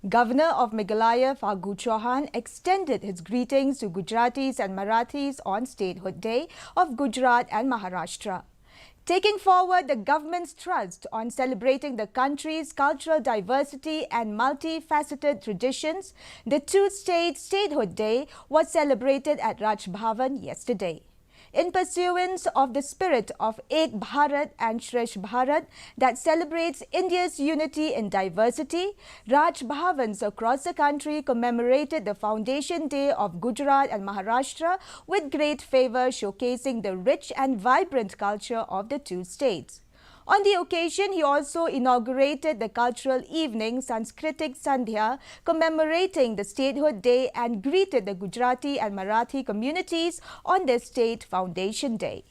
Governor of Meghalaya Phagu Chauhan extended his greetings to Gujaratis and Marathis on Statehood Day of Gujarat and Maharashtra. Taking forward the government's thrust on celebrating the country's cultural diversity and multifaceted traditions, the two-state Statehood Day was celebrated at Bhavan yesterday. In pursuance of the spirit of Ek Bharat and Shresh Bharat that celebrates India's unity in diversity, Raj Bhavans across the country commemorated the foundation day of Gujarat and Maharashtra with great favor, showcasing the rich and vibrant culture of the two states. On the occasion, he also inaugurated the cultural evening Sanskritik Sandhya commemorating the Statehood Day and greeted the Gujarati and Marathi communities on their state foundation day.